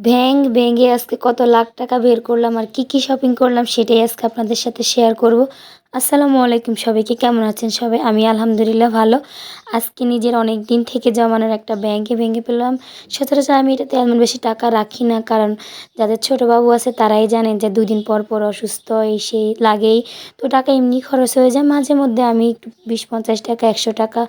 ভেঙে আজকে কত লাখ টাকা বের করলাম আর কি শপিং করলাম সেটাই আজকে আপনাদের সাথে শেয়ার করব। আসসালামু আলাইকুম, সবাইকে কেমন আছেন সবাই? আমি আলহামদুলিল্লাহ ভালো। আজকে নিজের অনেক দিন থেকে জমানোর একটা ভেঙে পেলাম। সচরাচর আমি এটাতে এমন বেশি টাকা রাখি না, কারণ যাদের ছোট বাবু আছে তারাই জানেন যে 2 দিন পর পর অসুস্থ এই সেই লাগেই। তো টাকা এমনি খরচ হয়ে যায়। মাঝে মধ্যে আমি একটু 20-50 টাকা 100 টাকা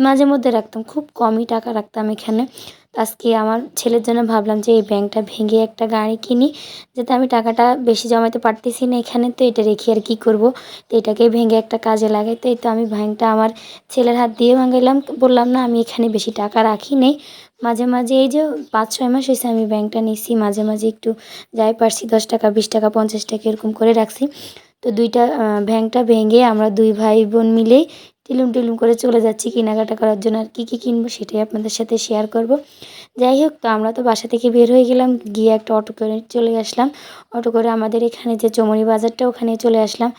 মাঝে মধ্যে রাখতাম, খুব কমই টাকা রাখতাম এখানে। তো আজকে আমার ছেলের জন্য ভাবলাম যে এই ব্যাংকটা ভেঙে একটা গাড়ি কিনি, যাতে আমি টাকাটা বেশি জমাতে পারতেছি না এখানে, তো এটা রেখে আর কি করব, তো এটাকেই ভেঙে একটা কাজে লাগাই। তো এই তো আমি ব্যাংকটা আমার ছেলের হাত দিয়ে ভাঙাইলাম। বললাম না আমি এখানে বেশি টাকা রাখি নেই, মাঝে মাঝে এই যে 5-6 মাস হয়েছে আমি ব্যাংকটা নিছি, মাঝে মাঝে একটু যাই পারছি 10 টাকা 20 টাকা 50 টাকা এরকম করে রাখছি। তো ব্যাংকটা ভেঙে আমরা 2 ভাই বোন মিলেই টিলুম করে চলে যাচ্ছি কেনাকাটা করার জন্য। আর কী কিনবো সেটাই আপনাদের সাথে শেয়ার করব। যাই হোক, তো আমরা তো বাসা থেকে বের হয়ে গেলাম, গিয়ে একটা অটো করে চলে আসলাম। অটো করে আমাদের এখানে যে চৌমুহনী বাজারটা ওখানে চলে আসলাম।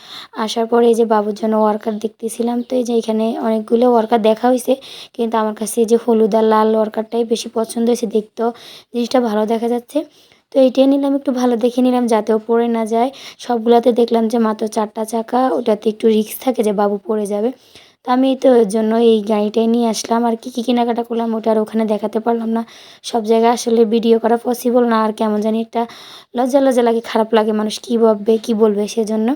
আসার পরে এই যে বাবুর জন্য ওয়ার্কার দেখতেছিলাম। তো এই যে এখানে অনেকগুলো ওয়ার্কার দেখা হয়েছে, কিন্তু আমার কাছে এই যে হলুদ আর লাল ওয়ার্কারটাই বেশি পছন্দ হয়েছে, দেখতেও জিনিসটা ভালো দেখা যাচ্ছে। তো এইটাই নিলাম, একটু ভালো দেখে নিলাম যাতেও পড়ে না যায়। সবগুলাতে দেখলাম যে মাত্র 4টা চাকা, ওটাতে একটু রিস্ক থাকে যে বাবু পড়ে যাবে। তো আমি তো এর জন্য এই গাড়িটাই নিয়ে আসলাম। আর কী কেনাকাটা করলাম ওটা আর ওখানে দেখাতে পারলাম না। সব জায়গায় আসলে ভিডিও করা পসিবল না, আর কেমন জানি একটা লজ্জা লাগে, খারাপ লাগে, মানুষ কী ভাববে কী বলবে সেজন্য।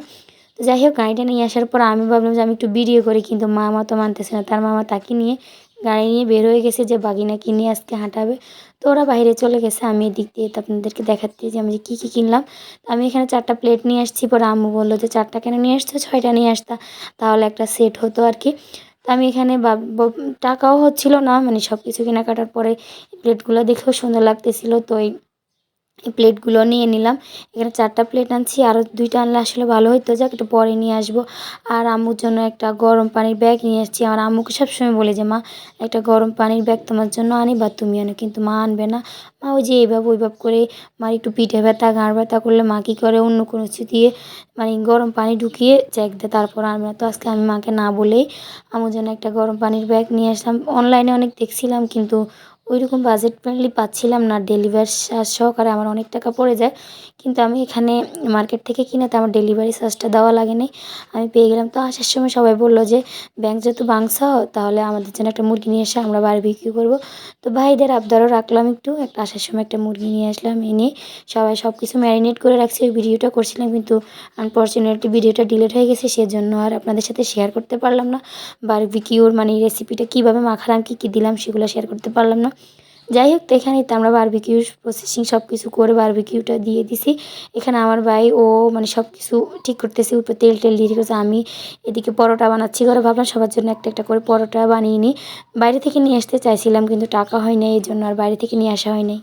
তো যাই হোক, গাড়িটা নিয়ে আসার পর আমি ভাবলাম যে আমি একটু ভিডিও করি, কিন্তু মামা তো মানতেছে না। তার মামা তাকে নিয়ে গাড়ি নিয়ে বের হয়ে গেছে যে বাগিনাকে নিয়ে আজকে হাঁটাবে। তো ওরা বাইরে চলে গেছে, আমি এদিক দিয়ে তো আপনাদেরকে দেখাচ্ছি যে আমি কী কিনলাম। আমি এখানে 4টা প্লেট নিয়ে আসছি, পরে আম্মু বললো যে 4টা কেন নিয়ে আসছো, 6টা নিয়ে আসতা, তাহলে একটা সেট হতো আর কি। তো আমি এখানে টাকাও হচ্ছিল না, মানে সব কিছু কেনাকাটার পরে প্লেটগুলো দেখেও সুন্দর লাগতেছিল, তো এই প্লেটগুলো নিয়ে নিলাম। এখানে 4টা প্লেট আনছি, আরও 2টা আনলে আসলে ভালো হতো, যাক একটু পরে নিয়ে আসবো। আর আম্মুর জন্য একটা গরম পানির ব্যাগ নিয়ে আসছি। আমার আম্মুকে সবসময় বলে যে মা, একটা গরম পানির ব্যাগ তোমার জন্য আনি বা তুমি আনো, কিন্তু মা আনবে না। মা ওই যে এইভাবে ওইভাবে করে, মার একটু পিঠে ব্যথা ঘাড় ব্যথা করলে মা কী করে অন্য কোনো কিছু দিয়ে মানে গরম পানি ঢুকিয়ে চেক দেয়, তারপর আনবে না। তো আজকে আমি মাকে না বলেই আমার জন্য একটা গরম পানির ব্যাগ নিয়ে আসলাম। অনলাইনে অনেক দেখছিলাম, কিন্তু ওইরকম বাজেট ফ্রেন্ডলি পাচ্ছিলাম না, ডেলিভারি চার্জ সহকারে আমার অনেক টাকা পড়ে যায়। কিন্তু আমি এখানে মার্কেট থেকে কিনাতে আমার ডেলিভারি চার্জটা দেওয়া লাগে নাই, আমি পেয়ে গেলাম। তো আসার সময় সবাই বললো যে ব্যাংক যেহেতু ভাঙছো, তাহলে আমাদের জন্য একটা মুরগি নিয়ে এসে আমরা বারবিকিউ করবো। তো ভাইদের আবদারও রাখলাম একটু, একটা আসার সময় একটা মুরগি নিয়ে আসলাম। এনে সবাই সব কিছু ম্যারিনেট করে রাখছি। ওই ভিডিওটা করছিলাম, কিন্তু আনফর্চুনেটলি ভিডিওটা ডিলিট হয়ে গেছে, সেজন্য আর আপনাদের সাথে শেয়ার করতে পারলাম না। বারবিকিউর মানে রেসিপিটা কীভাবে মাখালাম, কী দিলাম সেগুলো শেয়ার করতে পারলাম না। যাই হোক, তো এখানেই তো আমরা বারবিকিউ প্রসেসিং সব কিছু করে বারবিকিউটা দিয়ে দিছি। এখানে আমার ভাই ও মানে সব কিছু ঠিক করতেছে, উপরে তেল দিয়ে রেখেছে। আমি এদিকে পরোটা বানাচ্ছি ঘরে, ভাবলাম সবার জন্য একটা করে পরোটা বানিয়ে নিই। বাইরে থেকে নিয়ে আসতে চাইছিলাম, কিন্তু টাকা হয় না, এই জন্য আর বাইরে থেকে নিয়ে আসা হয় নাই।